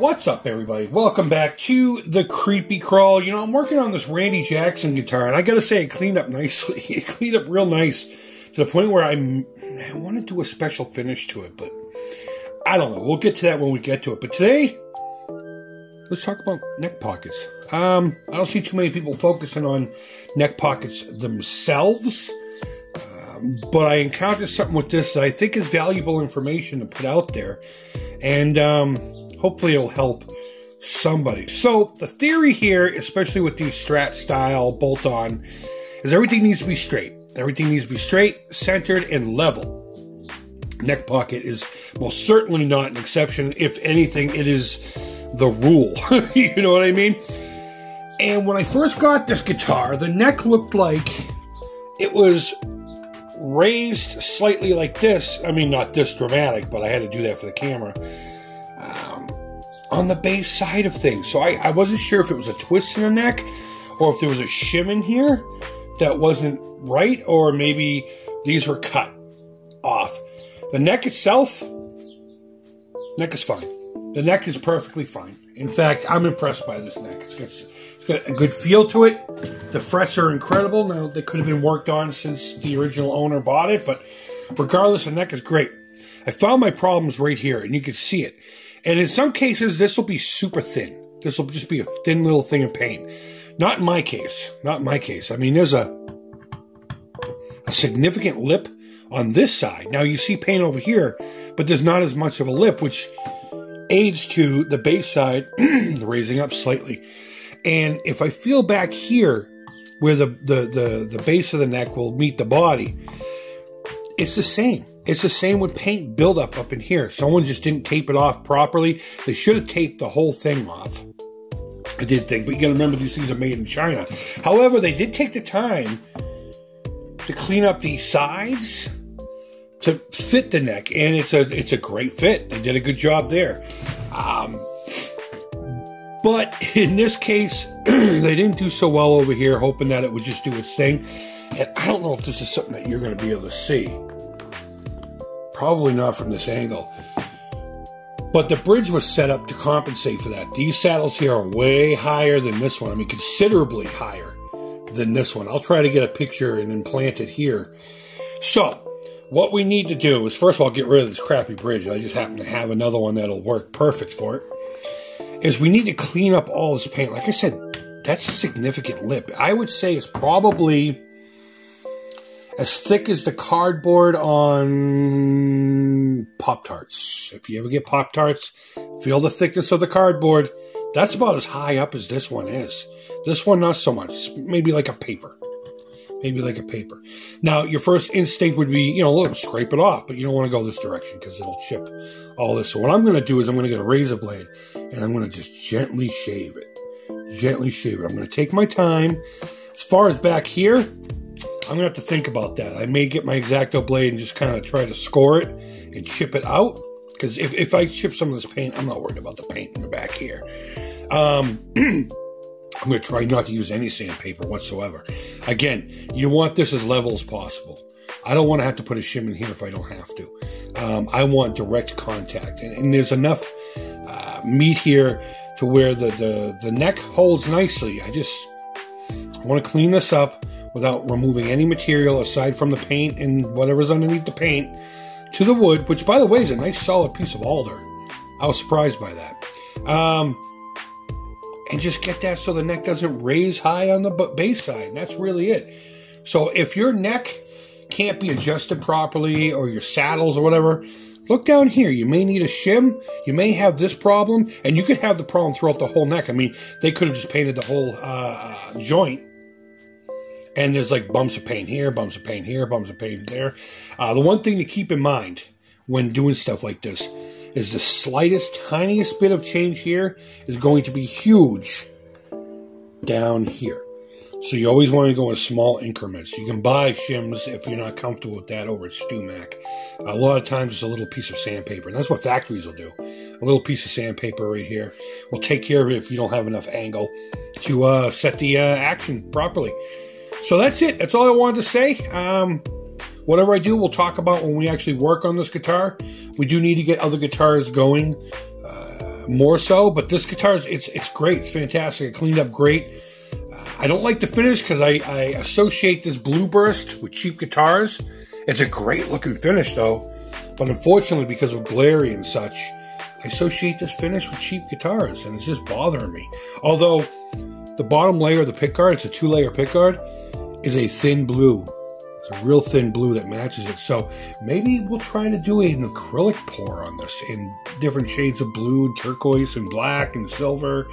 What's up, everybody? Welcome back to the Creepy Crawl. You know, I'm working on this Randy Jackson guitar, and I gotta say, it cleaned up nicely. It cleaned up real nice to the point where I want to do a special finish to it, but I don't know. We'll get to that when we get to it. But today, let's talk about neck pockets. I don't see too many people focusing on neck pockets themselves, but I encountered something with this that I think is valuable information to put out there, and hopefully it'll help somebody. So the theory here, especially with these Strat style bolt-on, is everything needs to be straight. Everything needs to be straight, centered, and level. Neck pocket is most certainly not an exception. If anything, it is the rule. You know what I mean? And when I first got this guitar, the neck looked like it was raised slightly like this. I mean, not this dramatic, but I had to do that for the camera. On the bass side of things. So I wasn't sure if it was a twist in the neck or if there was a shim in here that wasn't right, or maybe these were cut off. The neck itself, neck is fine. The neck is perfectly fine. In fact, I'm impressed by this neck. It's got a good feel to it. The frets are incredible. Now, they could have been worked on since the original owner bought it, but regardless, the neck is great. I found my problems right here, and you can see it. And in some cases, this will be super thin. This will just be a thin little thing of paint. Not in my case. Not in my case. I mean, there's a significant lip on this side. Now, you see paint over here, but there's not as much of a lip, which aids to the bass side raising up slightly. And if I feel back here, where the base of the neck will meet the body, it's the same. It's the same with paint buildup up in here. Someone just didn't tape it off properly. They should have taped the whole thing off. I did think, but you gotta remember these things are made in China. However, they did take the time to clean up the sides to fit the neck, and it's a great fit. They did a good job there. But in this case, they didn't do so well over here, hoping that it would just do its thing. And I don't know if this is something that you're going to be able to see. Probably not from this angle. But the bridge was set up to compensate for that. These saddles here are way higher than this one. I mean, considerably higher than this one. I'll try to get a picture and implant it here. So, what we need to do is, first of all, get rid of this crappy bridge. I just happen to have another one that'll work perfect for it. Is we need to clean up all this paint. Like I said, that's a significant lip. I would say it's probably as thick as the cardboard on Pop-Tarts. If you ever get Pop-Tarts, feel the thickness of the cardboard. That's about as high up as this one is. This one, not so much. Maybe like a paper. Maybe like a paper. Now, your first instinct would be, you know, look, scrape it off, but you don't want to go this direction because it'll chip all this. So what I'm going to do is I'm going to get a razor blade and I'm going to just gently shave it. Gently shave it. I'm going to take my time. As far as back here, I'm going to have to think about that. I may get my X-Acto blade and just kind of try to score it and chip it out. Because if I chip some of this paint, I'm not worried about the paint in the back here. I'm going to try not to use any sandpaper whatsoever. Again, you want this as level as possible. I don't want to have to put a shim in here if I don't have to. I want direct contact. And there's enough meat here to where the neck holds nicely. I want to clean this up without removing any material aside from the paint and whatever's underneath the paint to the wood, which, by the way, is a nice solid piece of alder. I was surprised by that. And just get that so the neck doesn't raise high on the bass side. And that's really it. So if your neck can't be adjusted properly, or your saddles or whatever, look down here. You may need a shim. You may have this problem, and you could have the problem throughout the whole neck. I mean, they could have just painted the whole joint, and there's like bumps of paint here, bumps of paint here, bumps of paint there. The one thing to keep in mind when doing stuff like this is the slightest, tiniest bit of change here is going to be huge down here. So you always want to go in small increments. You can buy shims if you're not comfortable with that over at StewMac. A lot of times it's a little piece of sandpaper, and that's what factories will do. A little piece of sandpaper right here will take care of it if you don't have enough angle to set the action properly. So that's it. That's all I wanted to say. Whatever I do, we'll talk about when we actually work on this guitar. We do need to get other guitars going. more so. But this guitar, it's great. It's fantastic. It cleaned up great. I don't like the finish because I associate this Blue Burst with cheap guitars. It's a great looking finish though. But unfortunately, because of glary and such, I associate this finish with cheap guitars, and it's just bothering me. Although, the bottom layer of the pickguard, it's a 2-layer pickguard, is a thin blue. It's a real thin blue that matches it. So maybe we'll try to do an acrylic pour on this in different shades of blue, and turquoise, and black, and silver,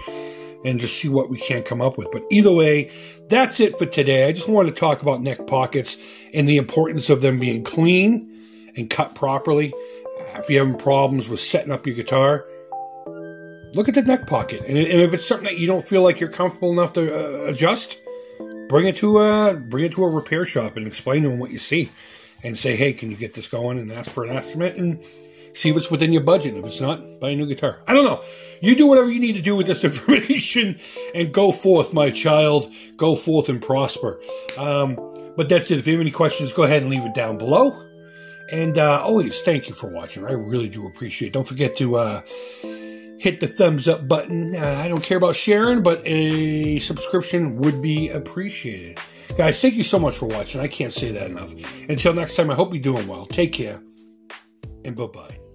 and just see what we can come up with. But either way, that's it for today. I just wanted to talk about neck pockets and the importance of them being clean and cut properly. If you're having problems with setting up your guitar, look at the neck pocket. And if it's something that you don't feel like you're comfortable enough to adjust, bring it to a repair shop and explain to them what you see. And say, hey, can you get this going? And ask for an estimate and see if it's within your budget. If it's not, buy a new guitar. I don't know. You do whatever you need to do with this information and go forth, my child. Go forth and prosper. But that's it. If you have any questions, go ahead and leave it down below. And always, thank you for watching. I really do appreciate it. Don't forget to hit the thumbs up button. I don't care about sharing, but a subscription would be appreciated. Guys, thank you so much for watching. I can't say that enough. Until next time, I hope you're doing well. Take care, and bye-bye.